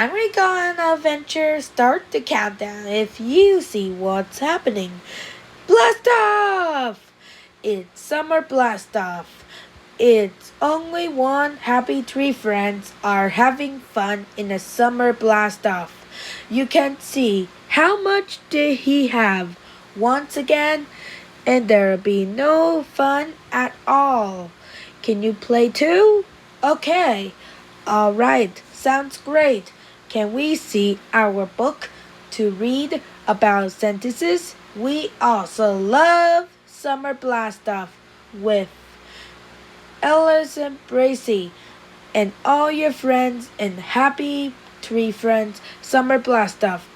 Time we go on an adventure. Start the countdown if you see what's happening. Blast off! It's summer blast off. It's only one happy three friends are having fun in a summer blast off. You can see how much did he have once again, and there'll be no fun at all. Can you play too? Okay. Alright, sounds great. Can we see our book to read about sentences? We also love Summer Blast Off with Ellis and Bracy and all your friends and happy three friends Summer Blast Off.